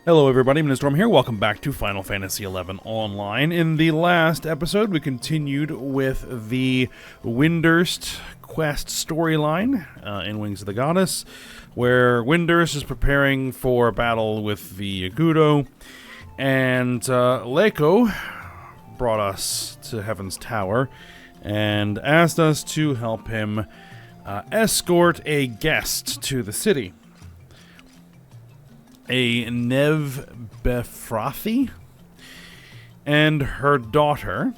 Hello everybody, Storm here. Welcome back to Final Fantasy XI Online. In the last episode, we continued with the Windurst quest storyline in Wings of the Goddess, where Windurst is preparing for a battle with the Agudo, and Leiko brought us to Heaven's Tower and asked us to help him escort a guest to the city. A Nev Befrathi and her daughter.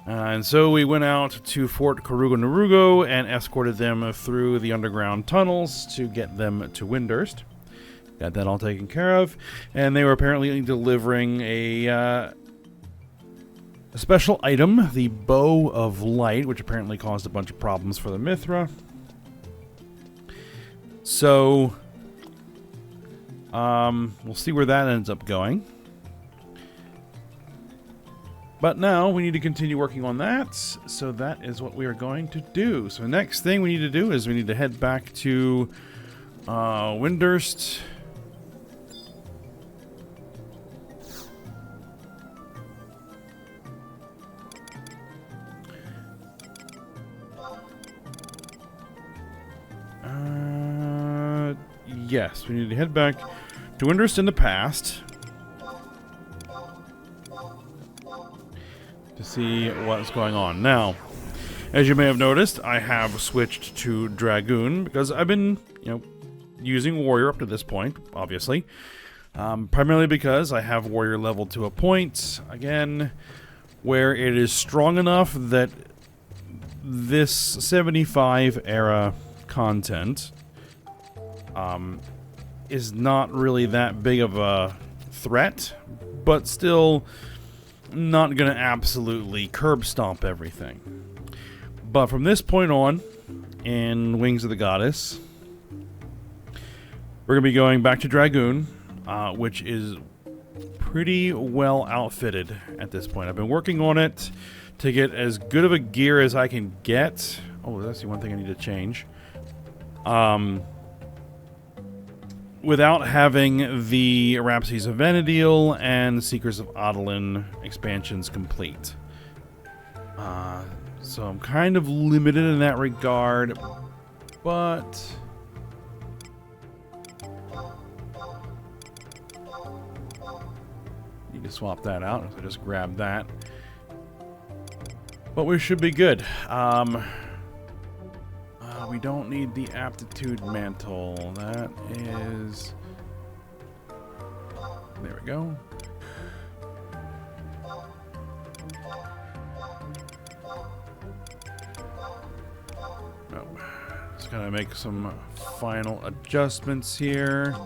And so we went out to Fort Karuga Narugo and escorted them through the underground tunnels to get them to Windurst. Got that all taken care of. And they were apparently delivering a special item, the Bow of Light, which apparently caused a bunch of problems for the Mithra. So we'll see where that ends up going. But now we need to continue working on that, so that is what we are going to do. So next thing we need to do is we need to head back to Windurst. Yes, we need to head back to Windurst in the past to see what's going on. Now, as you may have noticed, I have switched to Dragoon because I've been, using Warrior up to this point, obviously. Primarily because I have Warrior leveled to a point, again, where it is strong enough that this 75 era content is not really that big of a threat, but still not going to absolutely curb stomp everything. But from this point on, in Wings of the Goddess, we're going to be going back to Dragoon, which is pretty well outfitted at this point. I've been working on it to get as good of a gear as I can get. Oh, that's the one thing I need to change. Without having the Rhapsodies of Vana'diel and Seekers of Adolin expansions complete. So I'm kind of limited in that regard, but need to swap that out, so just grab that. But we should be good. We don't need the aptitude mantle. That is... There we go. Oh, just gotta make some final adjustments here.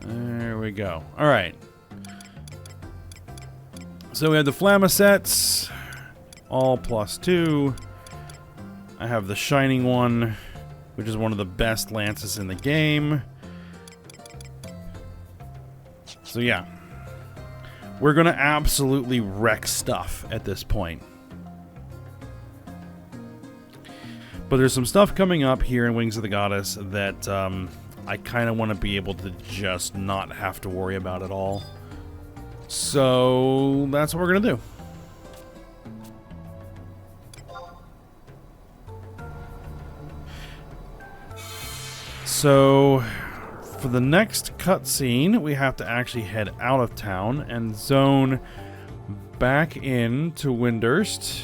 There we go. Alright. So we have the Flamacets, all +2. I have the Shining one, which is one of the best lances in the game. So yeah, we're going to absolutely wreck stuff at this point. But there's some stuff coming up here in Wings of the Goddess that I kind of want to be able to just not have to worry about at all. So that's what we're going to do. So, for the next cutscene, we have to actually head out of town and zone back into Windurst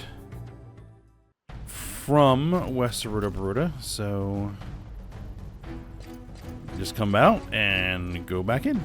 from Westaruda Baruda. So, just come out and go back in.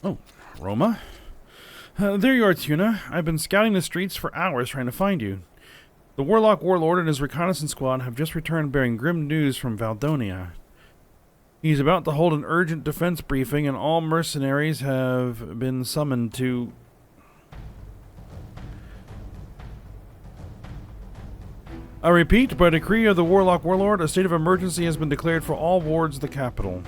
Oh, Roma? There you are, Tuna. I've been scouting the streets for hours trying to find you. The Warlock Warlord and his reconnaissance squad have just returned bearing grim news from Valdonia. He's about to hold an urgent defense briefing, and all mercenaries have been summoned to... I repeat, by decree of the Warlock Warlord, a state of emergency has been declared for all wards of the capital.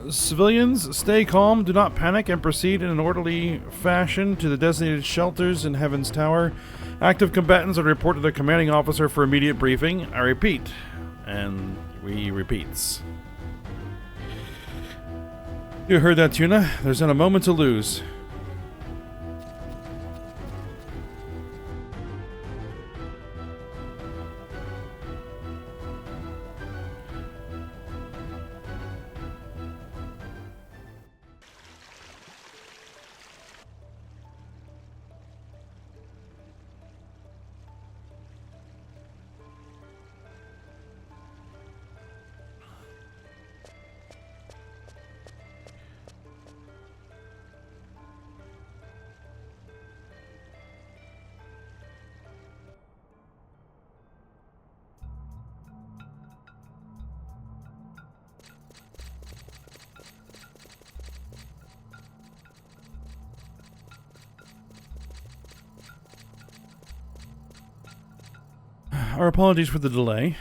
Civilians, stay calm, do not panic, and proceed in an orderly fashion to the designated shelters in Heaven's Tower. Active combatants are reported to their commanding officer for immediate briefing. I repeat. And he repeats. You heard that, Tuna. There's not a moment to lose. Our apologies for the delay.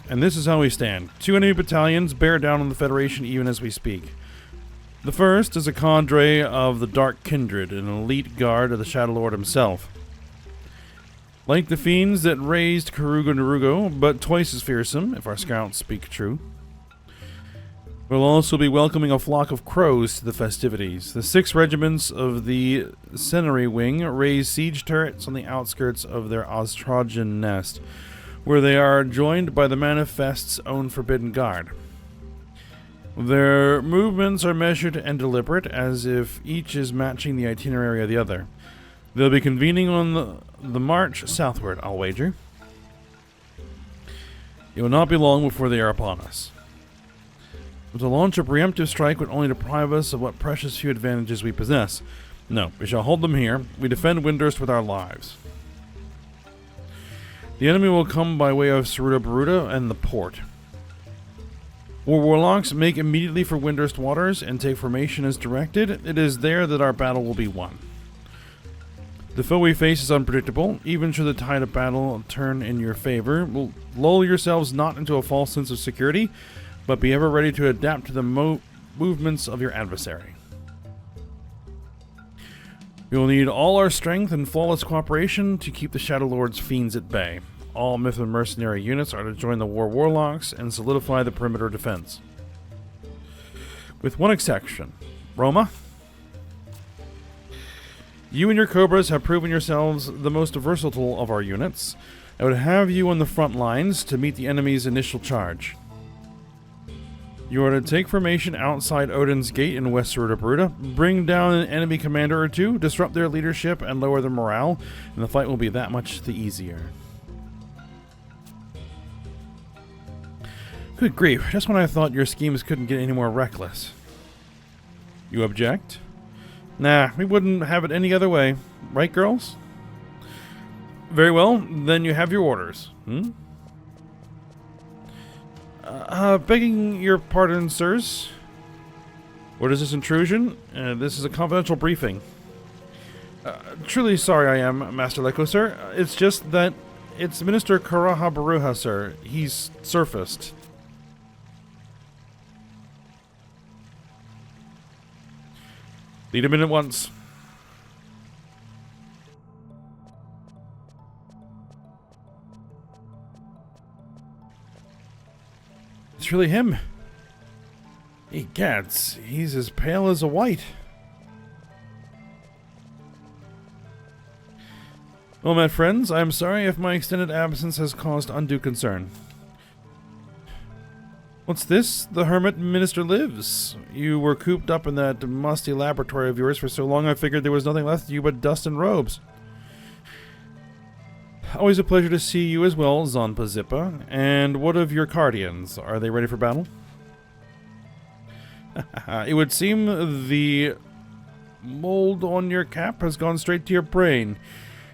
And this is how we stand. 2 enemy battalions bear down on the Federation even as we speak. The first is a cadre of the Dark Kindred, an elite guard of the Shadow Lord himself. Like the fiends that raised Karuga Narugo, but twice as fearsome, if our scouts speak true. We'll also be welcoming a flock of crows to the festivities. The 6 regiments of the Senary Wing raise siege turrets on the outskirts of their Ostrogen nest, where they are joined by the Manifest's own Forbidden Guard. Their movements are measured and deliberate, as if each is matching the itinerary of the other. They'll be convening on the march southward, I'll wager. It will not be long before they are upon us. But to launch a preemptive strike would only deprive us of what precious few advantages we possess. No, we shall hold them here. We defend Windurst with our lives. The enemy will come by way of Saruda Baruda and the port. War Warlocks make immediately for Windurst waters and take formation as directed. It is there that our battle will be won. The foe we face is unpredictable. Even should the tide of battle turn in your favor, lull yourselves not into a false sense of security, but be ever ready to adapt to the movements of your adversary. We will need all our strength and flawless cooperation to keep the Shadow Lord's fiends at bay. All Mythman mercenary units are to join the War Warlocks and solidify the perimeter defense. With one exception. Roma? You and your Cobras have proven yourselves the most versatile of our units. I would have you on the front lines to meet the enemy's initial charge. You are to take formation outside Odin's Gate in West Saruda, bring down an enemy commander or two, disrupt their leadership, and lower their morale, and the fight will be that much the easier. Good grief, just when I thought your schemes couldn't get any more reckless. You object? Nah, we wouldn't have it any other way. Right, girls? Very well, then you have your orders. Begging your pardon, sirs. What is this intrusion? This is a confidential briefing. Truly sorry I am, Master Leko, sir. It's just that it's Minister Karaha Baruha, sir. He's surfaced. Lead him in at once. It's really him. Egads, he's as pale as a white. Well, my friends, I am sorry if my extended absence has caused undue concern. What's this? The Hermit Minister lives. You were cooped up in that musty laboratory of yours for so long I figured there was nothing left of you but dust and robes. Always a pleasure to see you as well, Zanpazipa. And what of your Cardians? Are they ready for battle? It would seem the mold on your cap has gone straight to your brain.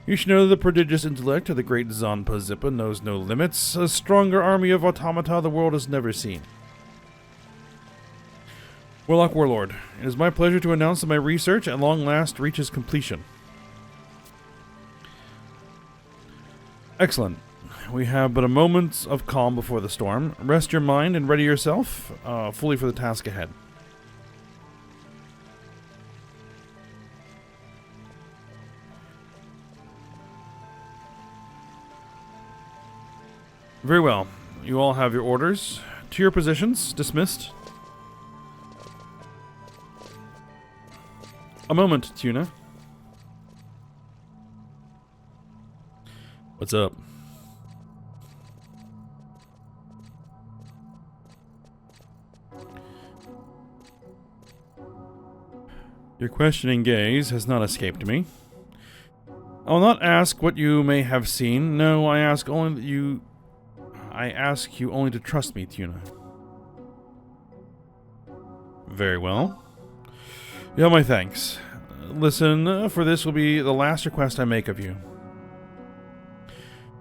You should know the prodigious intellect of the great Zanpazipa knows no limits. A stronger army of automata the world has never seen. Warlock Warlord, it is my pleasure to announce that my research at long last reaches completion. Excellent. We have but a moment of calm before the storm. Rest your mind and ready yourself fully for the task ahead. Very well. You all have your orders. To your positions. Dismissed. A moment, Tuna. What's up? Your questioning gaze has not escaped me. I will not ask what you may have seen. No, I ask you only to trust me, Tuna. Very well. You have my thanks. Listen, for this will be the last request I make of you.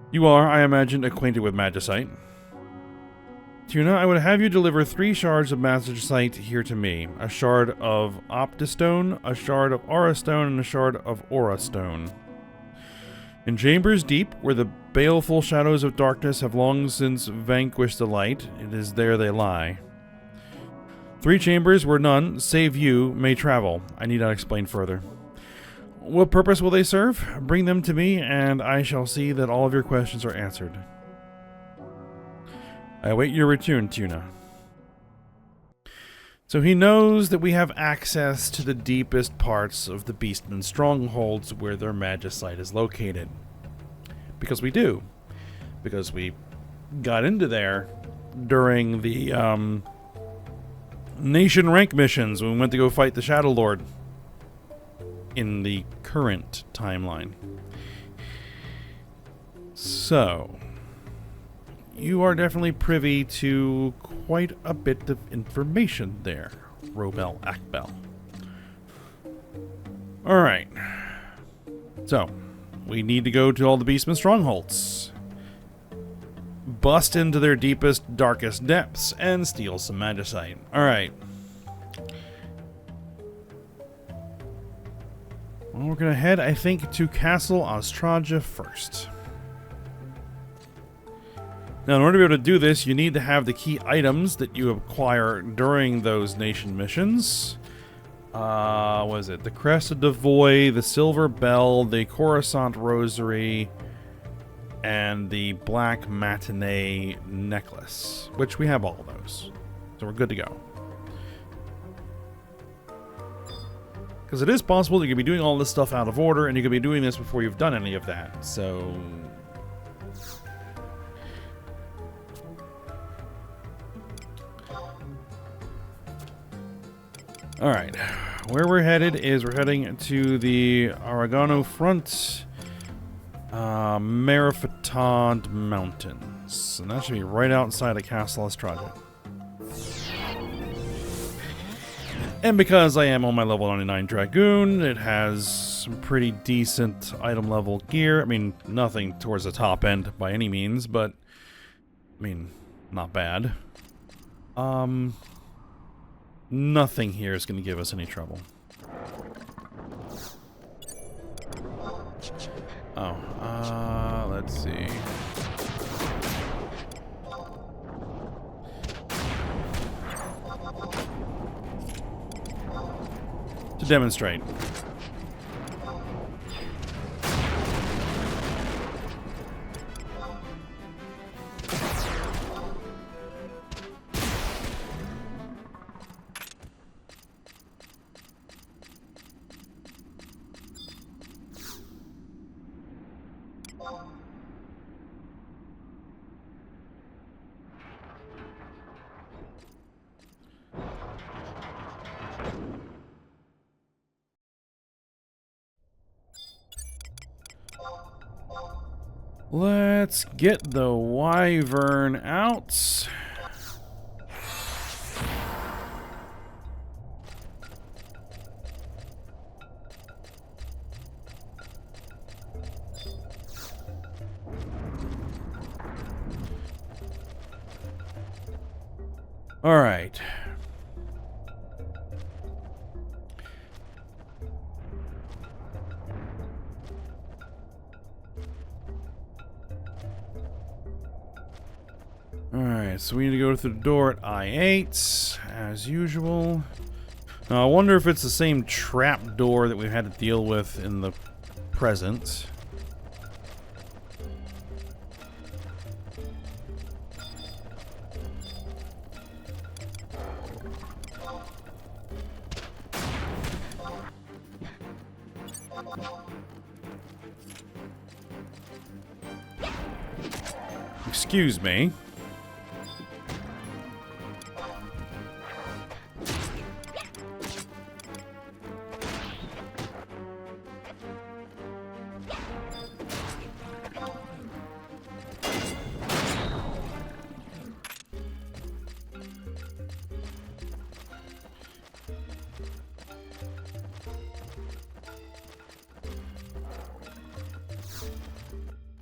You are, I imagine, acquainted with Magicite. Tuna, I would have you deliver 3 shards of Magicite here to me. A shard of Optistone, a shard of Aurastone, and a shard of Aurastone. In chambers deep, where the baleful shadows of darkness have long since vanquished the light, it is there they lie. 3 chambers where none, save you, may travel. I need not explain further. What purpose will they serve? Bring them to me, and I shall see that all of your questions are answered. I await your return, Tuna. So he knows that we have access to the deepest parts of the Beastmen's strongholds where their Magicite is located. Because we do. Because we got into there during the nation rank missions when we went to go fight the Shadow Lord in the current timeline. So, you are definitely privy to quite a bit of information there, Robel Akbel. Alright. So, we need to go to all the Beastmen strongholds. Bust into their deepest, darkest depths, and steal some Magicite. Alright. Well, we're going to head, I think, to Castle Ostraja first. Now, in order to be able to do this, you need to have the key items that you acquire during those nation missions. What is it? The Crest of Devoy, the Silver Bell, the Coruscant Rosary, and the Black Matinee Necklace, which we have all of those. So we're good to go. Because it is possible that you could be doing all this stuff out of order, and you could be doing this before you've done any of that. So, alright. Where we're headed is we're heading to the Aragano Front, Marifatond Mountains. And that should be right outside of Castle Ostraja. And because I am on my level 99 Dragoon, it has some pretty decent item level gear. I mean, nothing towards the top end by any means, but, I mean, not bad. Nothing here is going to give us any trouble. Oh, let's see. To demonstrate. Let's get the wyvern out. All right. Alright, so we need to go through the door at I-8, as usual. Now, I wonder if it's the same trap door that we've had to deal with in the present. Excuse me.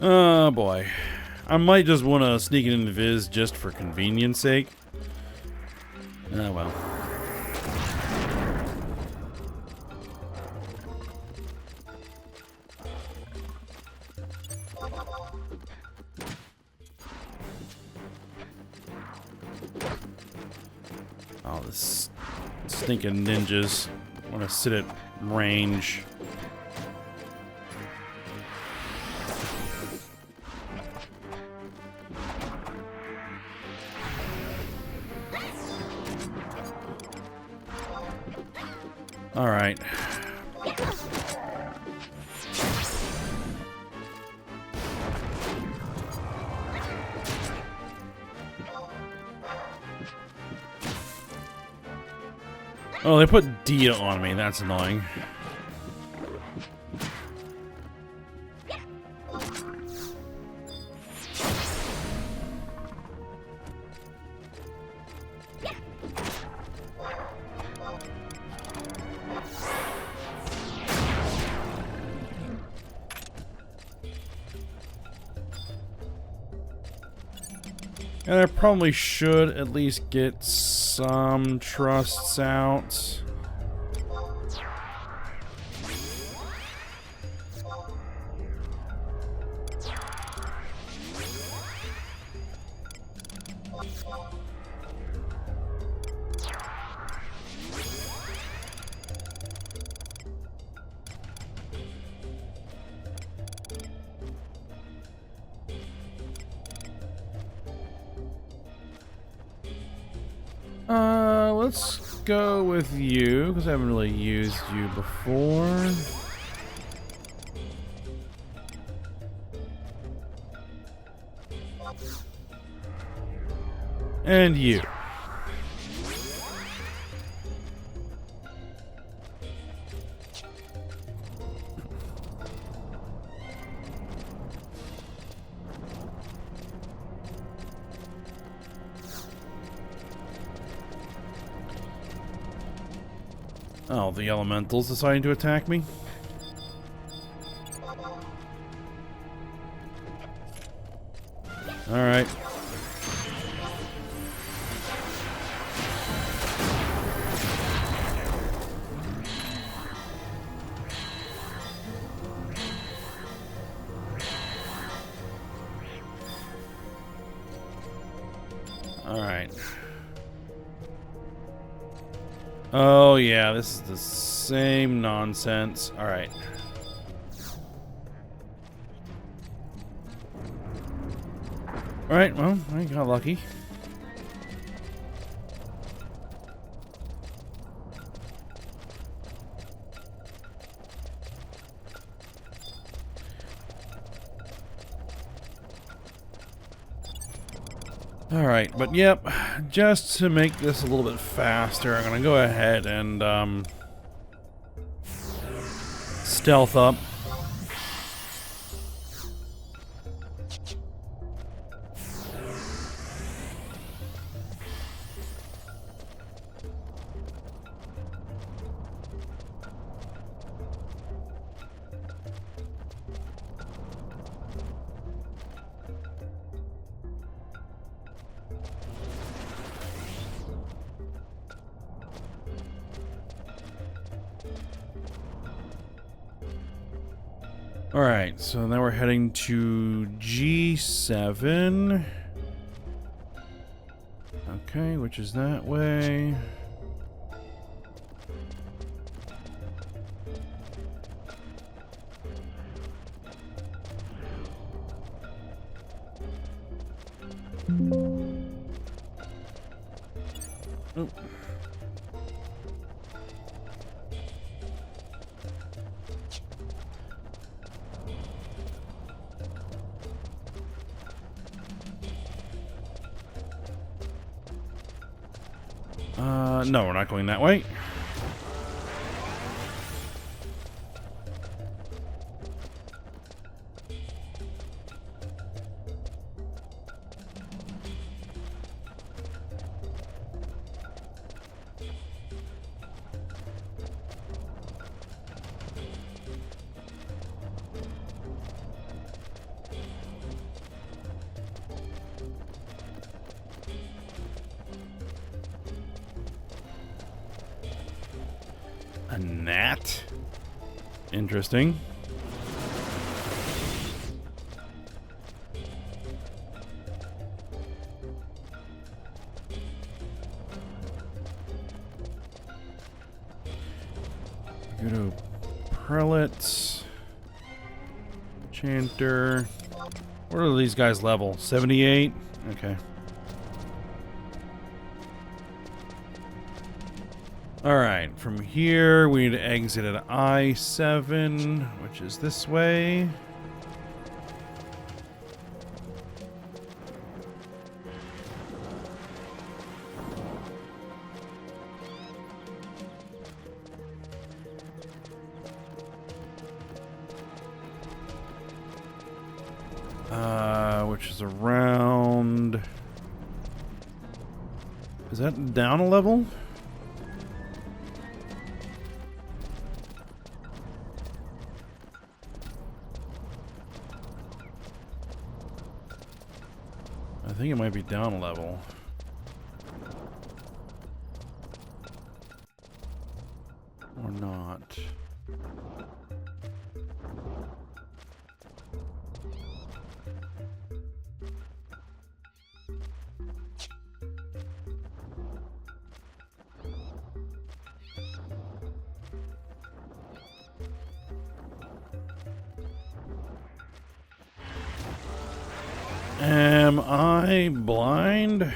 Oh boy. I might just want to sneak it into Viz just for convenience sake. Oh well. Oh, this stinking ninjas want to sit at range. All right. Oh, they put Dia on me. That's annoying. And I probably should at least get some trusts out. Let's go with you, because I haven't really used you before. And you. Oh, the elementals deciding to attack me? Alright. Alright. Oh yeah, this is the same nonsense. Alright. Alright, well, I got lucky. Alright, but yep, just to make this a little bit faster, I'm gonna go ahead and stealth up. Alright, so now we're heading to G7. Okay, which is that way. Oh. No, we're not going that way. A gnat? Interesting. Go to prelates. Chanter. What are these guys level? 78? Okay. Alright, from here we need to exit at I-7, which is this way. Which is around... Is that down a level? I think it might be down a level. Or not. Am I blind?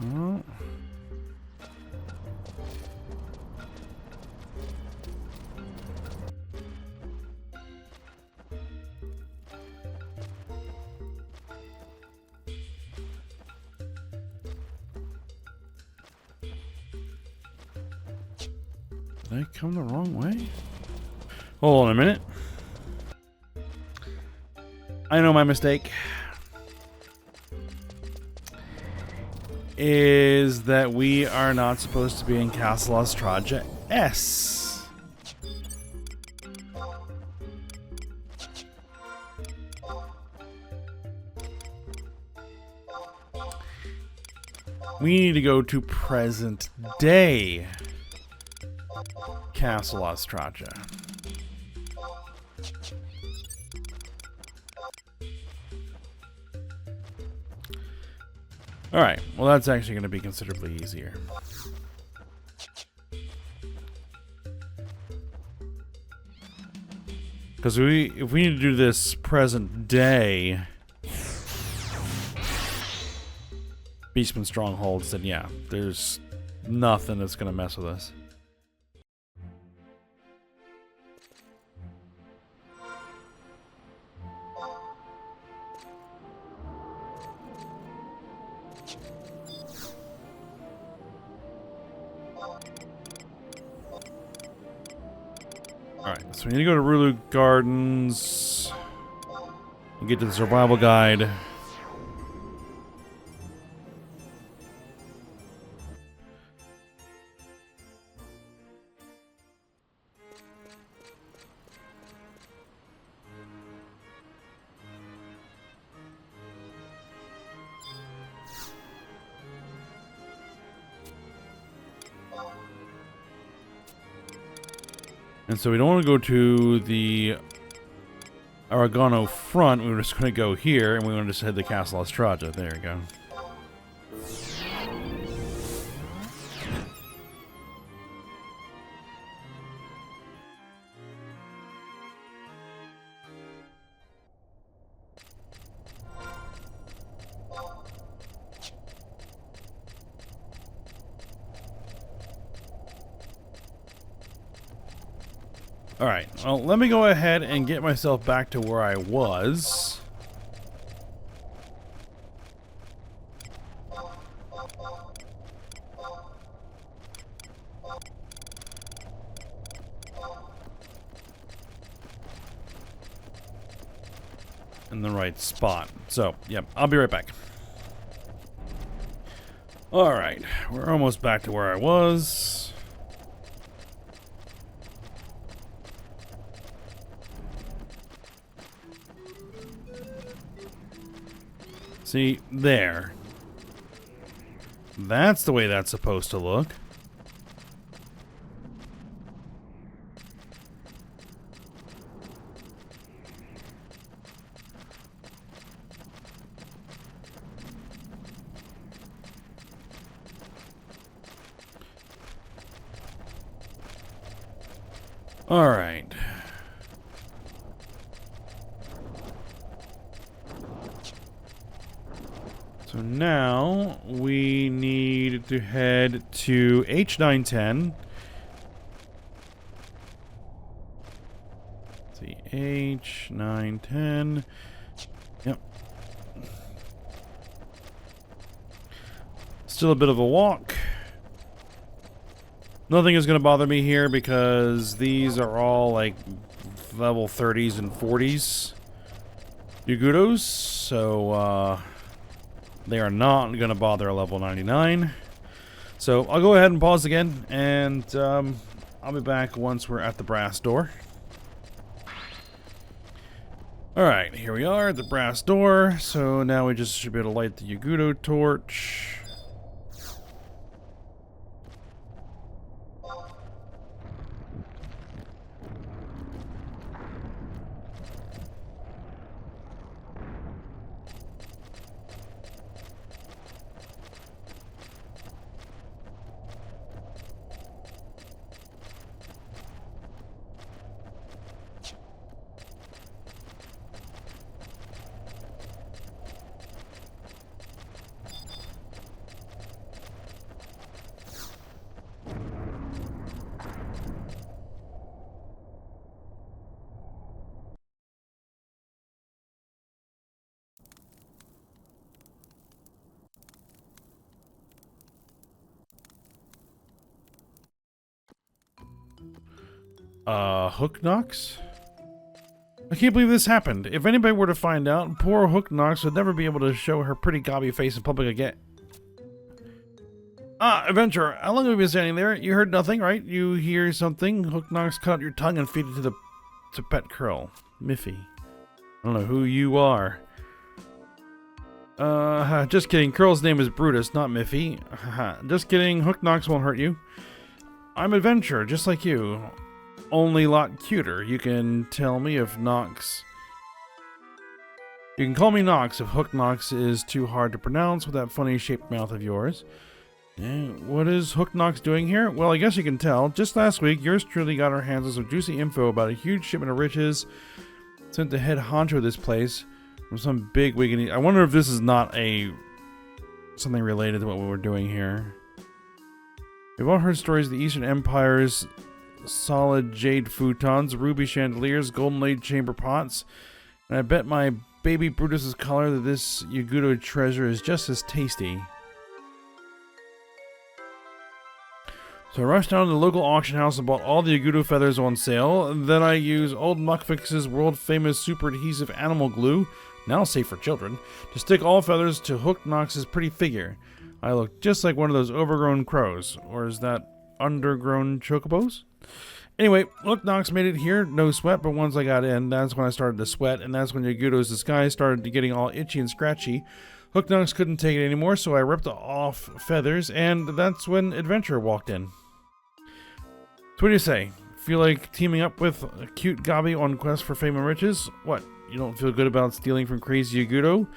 No. Did I come the wrong way? Hold on a minute. I know my mistake. Is that we are not supposed to be in Castle Ostraja S. We need to go to present day Castle Ostraja. Alright, well that's actually going to be considerably easier. Because if we need to do this present day Beastman Strongholds, then yeah, there's nothing that's going to mess with us. Alright, so we need to go to Rulu Gardens and get to the survival guide. And so we don't want to go to the Aragano front. We were just going to go here, and we want to just head to Castle Ostraja. There we go. Alright, well, let me go ahead and get myself back to where I was. In the right spot. So, yep, I'll be right back. Alright, we're almost back to where I was. See, there. That's the way that's supposed to look. All right. So now we need to head to H910. Let's see, H910. Yep. Still a bit of a walk. Nothing is going to bother me here because these are all like level 30s and 40s Yugudos, so they are not going to bother a level 99. So I'll go ahead and pause again, and I'll be back once we're at the brass door. Alright, here we are at the brass door. So now we just should be able to light the Yugudo torch. Hook Knox? I can't believe this happened. If anybody were to find out, poor Hook Knox would never be able to show her pretty gobby face in public again. Ah, adventurer, how long have you been standing there? You heard nothing, right? You hear something? Hook Knox cut out your tongue and feed it to Pet Curl. Miffy. I don't know who you are. Just kidding. Curl's name is Brutus, not Miffy. Just kidding. Hook Knox won't hurt you. I'm adventurer, just like you. Only a lot cuter. You can tell me if Knox... You can call me Knox if Hook Knox is too hard to pronounce with that funny shaped mouth of yours. What is Hook Knox doing here? Well, I guess you can tell. Just last week, yours truly got our hands on some juicy info about a huge shipment of riches sent to head honcho of this place from some big wig. I wonder if this is not something related to what we were doing here. We've all heard stories of the Eastern Empire's solid jade futons, ruby chandeliers, golden laid chamber pots, and I bet my baby Brutus's collar that this Yugudo treasure is just as tasty. So I rushed down to the local auction house and bought all the Yugudo feathers on sale. Then I used old Muckfix's world-famous super adhesive animal glue, now safe for children, to stick all feathers to Hook Knox's pretty figure. I look just like one of those overgrown crows. Or is that undergrown chocobos? Anyway, Hook Knox made it here, no sweat, but once I got in, that's when I started to sweat, and that's when Yugudo's disguise started getting all itchy and scratchy. Hook Knox couldn't take it anymore, so I ripped off feathers, and that's when Adventurer walked in. So what do you say? feel like teaming up with a cute Gabi on quest for fame and riches? What, you don't feel good about stealing from crazy Yagudo?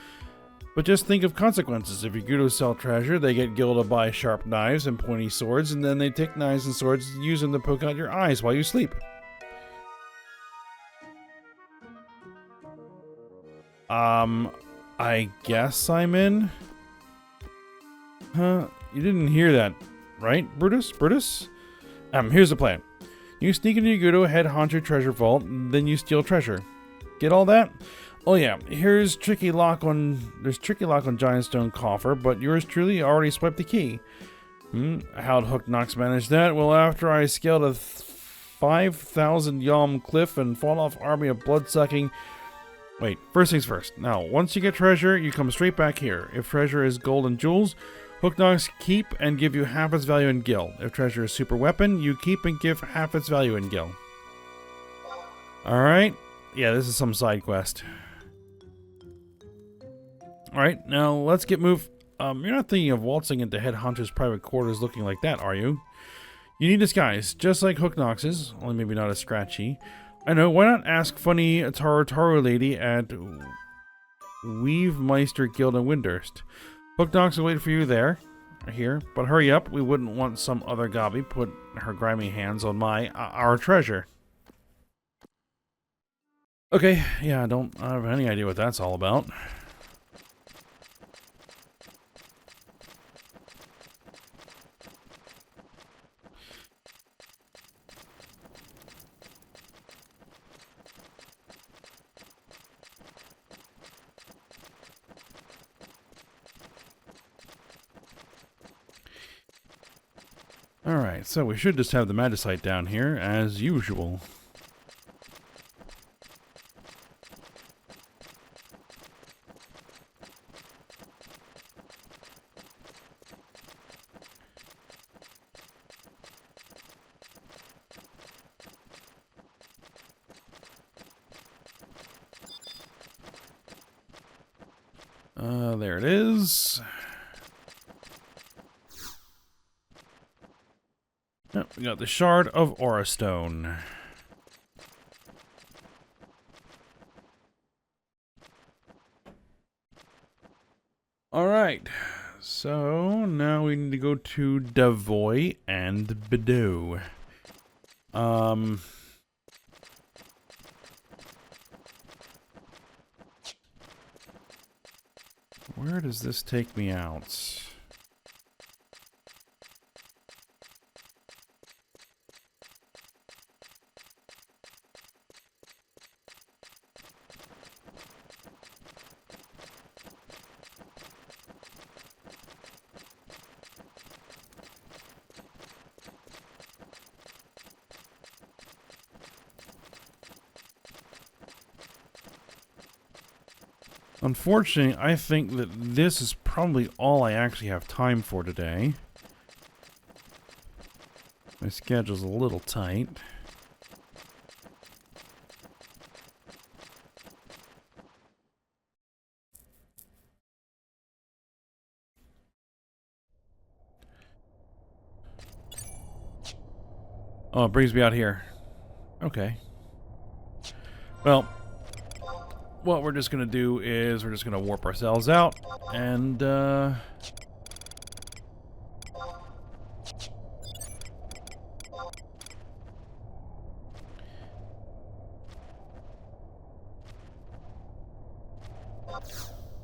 But just think of consequences. If Yagudo sell treasure, they get Gil to buy sharp knives and pointy swords, and then they take knives and swords and use them to poke out your eyes while you sleep. I guess I'm in? Huh? You didn't hear that, right, Brutus? Brutus? Here's the plan. You sneak into Yagudo, head honcho treasure vault, and then you steal treasure. Get all that? Oh yeah, there's tricky lock on Giant Stone Coffer, but yours truly already swiped the key. How'd Hook Knox manage that? Well, after I scaled a 5,000 yalm cliff and fought off army of blood-sucking... Wait, first things first. Now, once you get treasure, you come straight back here. If treasure is gold and jewels, Hook Knox keep and give you half its value in gil. If treasure is super weapon, you keep and give half its value in gil. Alright. Yeah, this is some side quest. Alright, now let's get moved. You're not thinking of waltzing into Head Honcho's private quarters looking like that, are you? You need disguise, just like Hook Knox's, only maybe not as scratchy. I know, why not ask funny Taru lady at Weavemeister Guild in Windurst? Hook Knox will wait for you there, here, but hurry up, we wouldn't want some other Gabi put her grimy hands on our treasure. Okay, yeah, I don't have any idea what that's all about. Alright, so we should just have the Magicite down here, as usual. There it is. Oh, we got the Shard of Aura Stone. Alright, so now we need to go to Devoy and Bedeau. Where does this take me out? Unfortunately, I think that this is probably all I actually have time for today. My schedule's a little tight. Oh, it brings me out here. Okay. Well, what we're just gonna do is we're just gonna warp ourselves out and then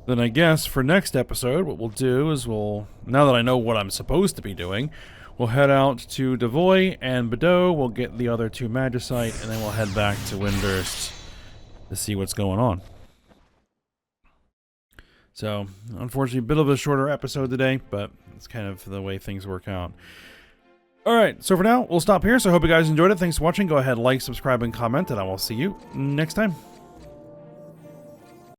I guess for next episode what we'll do is now that I know what I'm supposed to be doing, we'll head out to Devoy and Bedeau, we'll get the other two Magicite, and then we'll head back to Windurst to see what's going on. So, unfortunately, a bit of a shorter episode today, but it's kind of the way things work out. Alright, so for now, we'll stop here. So I hope you guys enjoyed it. Thanks for watching. Go ahead, like, subscribe, and comment, and I will see you next time.